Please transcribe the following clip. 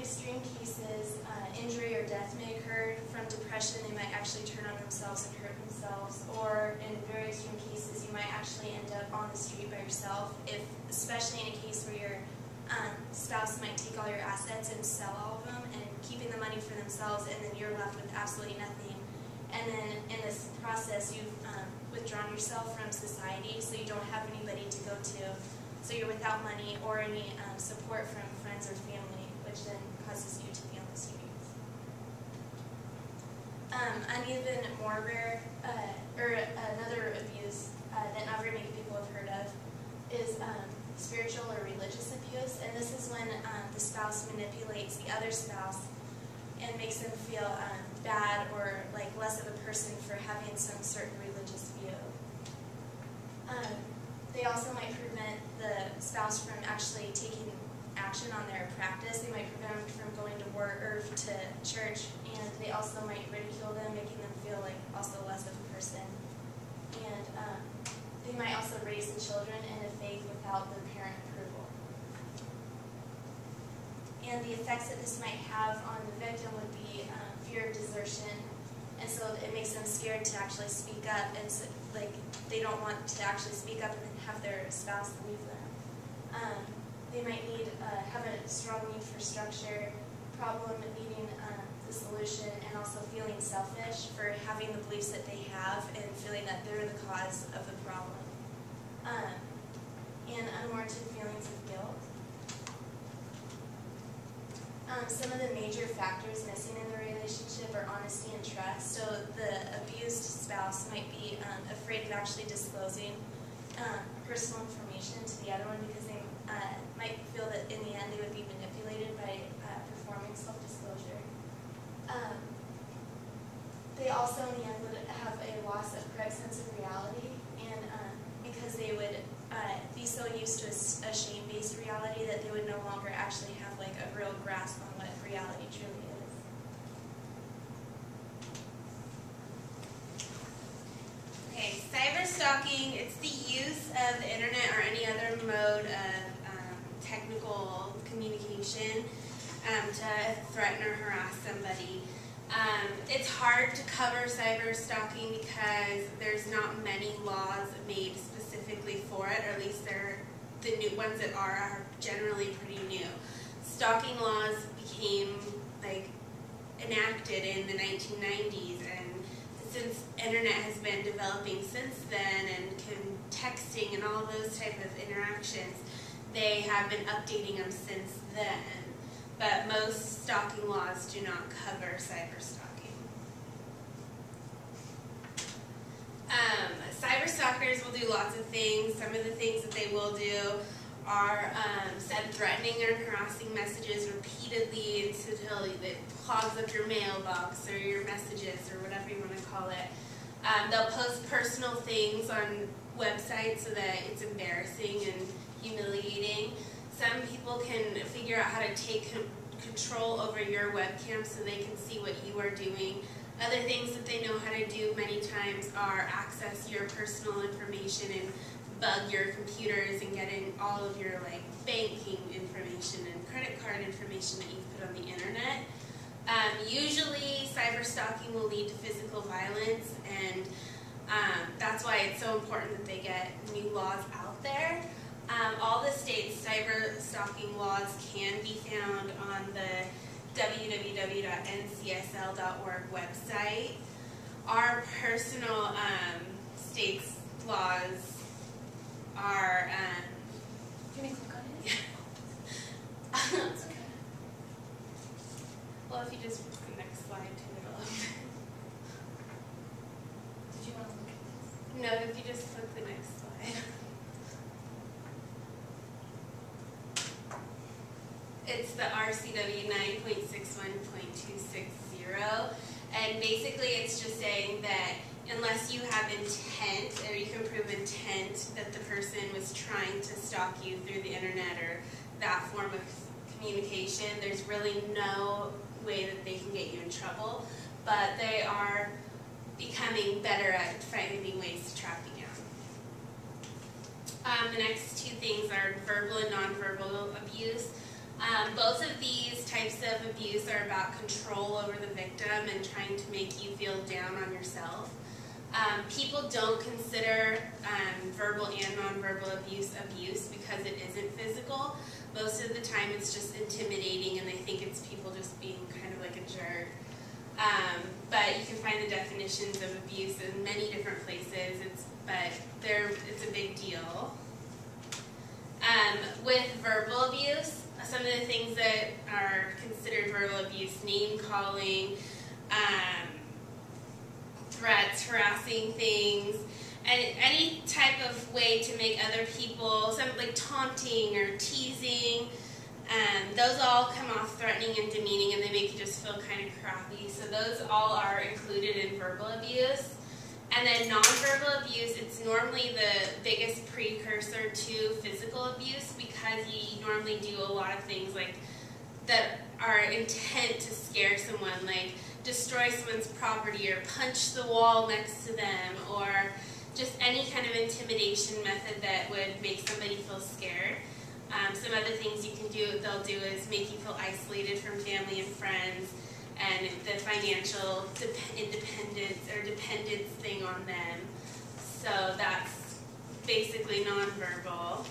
extreme cases, injury or death may occur. From depression, they might actually turn on themselves and hurt themselves. Or in very extreme cases, you might actually end up on the street by yourself, especially in a case where your spouse might take all your assets and sell all of them and keeping the money for themselves, and then you're left with absolutely nothing. And then in this process, you've withdrawn yourself from society, so you don't have anybody to go to. So you're without money or any support from friends or family, which then causes you to be on the streets. An even more rare, or another abuse that not very many people have heard of is spiritual or religious abuse. And this is when the spouse manipulates the other spouse and makes them feel bad or like less of a person for having some certain religious view. They also might prevent the spouse from actually taking action on their practice. They might prevent them from going to work or to church, and they also might ridicule them, making them feel like also less of a person. And they might also raise the children in a faith without the parent approval. And the effects that this might have on the victim would be fear of desertion, and so it makes them scared to actually speak up, and so, like they don't want to actually speak up and then have their spouse leave them. They might have a strong need for structure, problem needing the solution, and also feeling selfish for having the beliefs that they have and feeling that they're the cause of the problem. And unwarranted feelings of guilt. Some of the major factors missing in the relationship are honesty and trust. So the abused spouse might be afraid of actually disclosing personal information to the other one because they might feel that in the end they would be manipulated by performing self-disclosure. They also in the end would have a loss of correct sense of reality, and because they would be so used to a shame-based reality that they would no longer actually have like a real grasp on what reality truly is. Okay, cyberstalking, it's the use of the internet or any other mode of technical communication to threaten or harass somebody. It's hard to cover cyberstalking because there's not many laws made specifically for it, or at least the new ones that are generally pretty new. Stalking laws became enacted in the 1990s, and since internet has been developing since then, and texting and all those type of interactions, they have been updating them since then. But most stalking laws do not cover cyberstalking. Cyberstalkers will do lots of things. Some of the things that they will do are send threatening or harassing messages repeatedly until it clogs up your mailbox or your messages or whatever you want to call it. They'll post personal things on websites so that it's embarrassing and humiliating. Some people can figure out how to take control over your webcam so they can see what you are doing. Other things that they know how to do many times are access your personal information and bug your computers and get in all of your banking information and credit card information that you've put on the internet. Usually cyberstalking will lead to physical violence, and that's why it's so important that they get new laws out there. All the state's cyberstalking laws can be found on the www.ncsl.org website. Our personal state's laws are... Can we click on it? Yeah. It's okay. Well, if you just put the next slide to it up. Did you want to look at this? No, if you just click the next slide. It's the RCW 9.61.260, and basically it's just saying that unless you have intent, or you can prove intent that the person was trying to stalk you through the internet or that form of communication, there's really no way that they can get you in trouble, but they are becoming better at finding ways to track you down. The next two things are verbal and nonverbal abuse. Both of these types of abuse are about control over the victim and trying to make you feel down on yourself. People don't consider verbal and nonverbal abuse because it isn't physical. Most of the time it's just intimidating and they think it's people just being kind of like a jerk. But you can find the definitions of abuse in many different places, it's a big deal. With verbal abuse, some of the things that are considered verbal abuse, name calling, threats, harassing things, and any type of way to make other people, something like taunting or teasing, those all come off threatening and demeaning and they make you just feel kind of crappy. So those all are included in verbal abuse. And then nonverbal abuse, it's normally the biggest precursor to physical abuse because you normally do a lot of things like that are intent to scare someone, like destroy someone's property or punch the wall next to them, or just any kind of intimidation method that would make somebody feel scared. Some other things they'll do is make you feel isolated from family and friends, and the financial independence or dependence thing on them. So that's basically nonverbal.